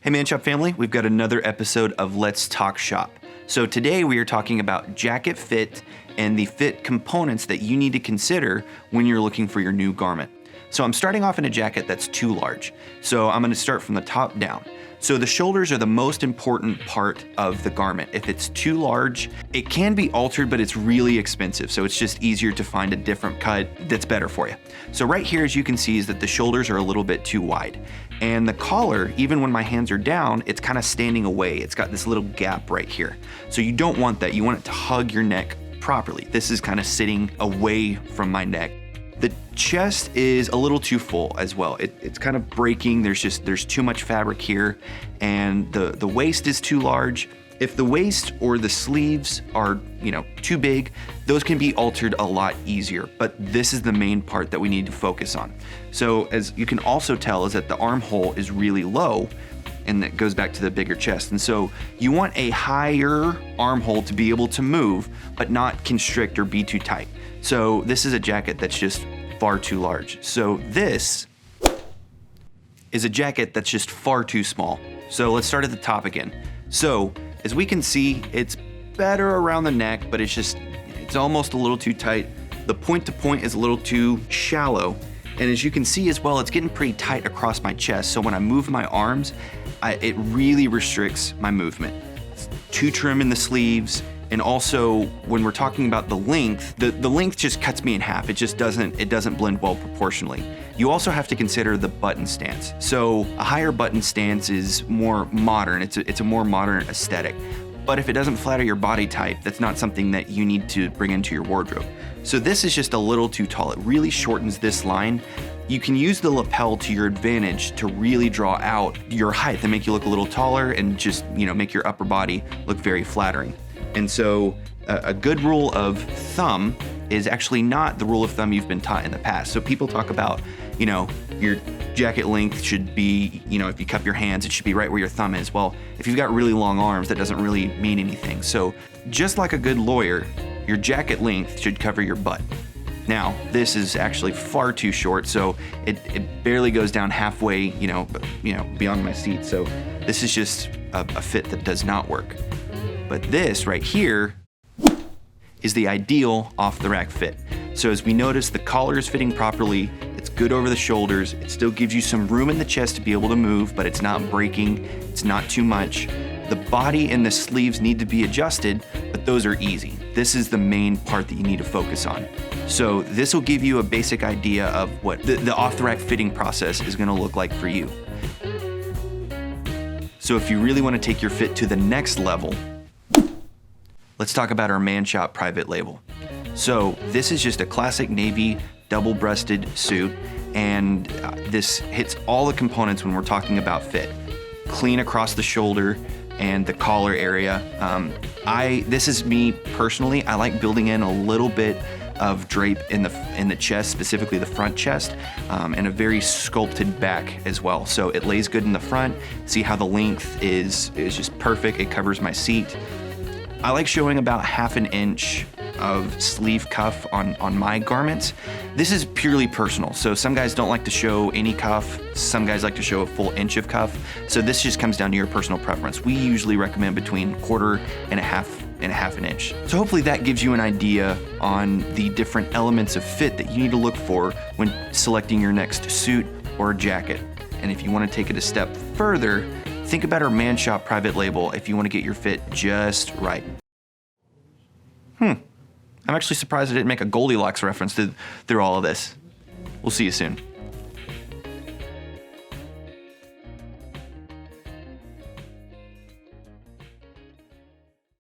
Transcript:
Hey Man Shop family, we've got another episode of Let's Talk Shop. So today we are talking about jacket fit and the fit components that you need to consider when you're looking for your new garment. So I'm starting off in a jacket that's too large. So I'm gonna start from the top down. So the shoulders are the most important part of the garment. If it's too large, it can be altered, but it's really expensive. So it's just easier to find a different cut that's better for you. So right here, as you can see, is that the shoulders are a little bit too wide. And the collar, even when my hands are down, it's kind of standing away. It's got this little gap right here. So you don't want that. You want it to hug your neck properly. This is kind of sitting away from my neck. The chest is a little too full as well. It's kind of breaking. There's too much fabric here, and the waist is too large. If the waist or the sleeves are, too big, those can be altered a lot easier, but this is the main part that we need to focus on. So as you can also tell is that the armhole is really low, and that goes back to the bigger chest. And so you want a higher armhole to be able to move, but not constrict or be too tight. So this is a jacket that's just far too large. So this is a jacket that's just far too small. So let's start at the top again. So as we can see, it's better around the neck, but it's almost a little too tight. The point to point is a little too shallow. And as you can see as well, it's getting pretty tight across my chest. So when I move my arms, it really restricts my movement. It's too trim in the sleeves. And also when we're talking about the length, the length just cuts me in half. It doesn't blend well proportionally. You also have to consider the button stance. So a higher button stance is more modern. It's a more modern aesthetic. But if it doesn't flatter your body type, that's not something that you need to bring into your wardrobe. So this is just a little too tall. It really shortens this line. You can use the lapel to your advantage to really draw out your height and make you look a little taller and just, make your upper body look very flattering. And so a good rule of thumb is actually not the rule of thumb you've been taught in the past. So people talk about, your jacket length should be, if you cup your hands, it should be right where your thumb is. Well, if you've got really long arms, that doesn't really mean anything. So just like a good lawyer, your jacket length should cover your butt. Now, this is actually far too short, so it barely goes down halfway, beyond my seat. So this is just a fit that does not work. But this right here is the ideal off-the-rack fit. So as we notice, the collar is fitting properly, it's good over the shoulders, it still gives you some room in the chest to be able to move, but it's not breaking, it's not too much. The body and the sleeves need to be adjusted, but those are easy. This is the main part that you need to focus on. So this will give you a basic idea of what the off-the-rack fitting process is gonna look like for you. So if you really wanna take your fit to the next level, let's talk about our Man Shop private label. So this is just a classic navy double-breasted suit, and this hits all the components when we're talking about fit. Clean across the shoulder and the collar area. This is me personally. I like building in a little bit of drape in the chest, specifically the front chest, and a very sculpted back as well. So it lays good in the front. See how the length is just perfect. It covers my seat. I like showing about 1/2 inch of sleeve cuff on my garments. This is purely personal. So some guys don't like to show any cuff. Some guys like to show a full inch of cuff. So this just comes down to your personal preference. We usually recommend between 1/4 and 1/2 an inch. So hopefully that gives you an idea on the different elements of fit that you need to look for when selecting your next suit or jacket. And if you want to take it a step further, think about our Man Shop private label if you want to get your fit just right. I'm actually surprised I didn't make a Goldilocks reference through all of this. We'll see you soon.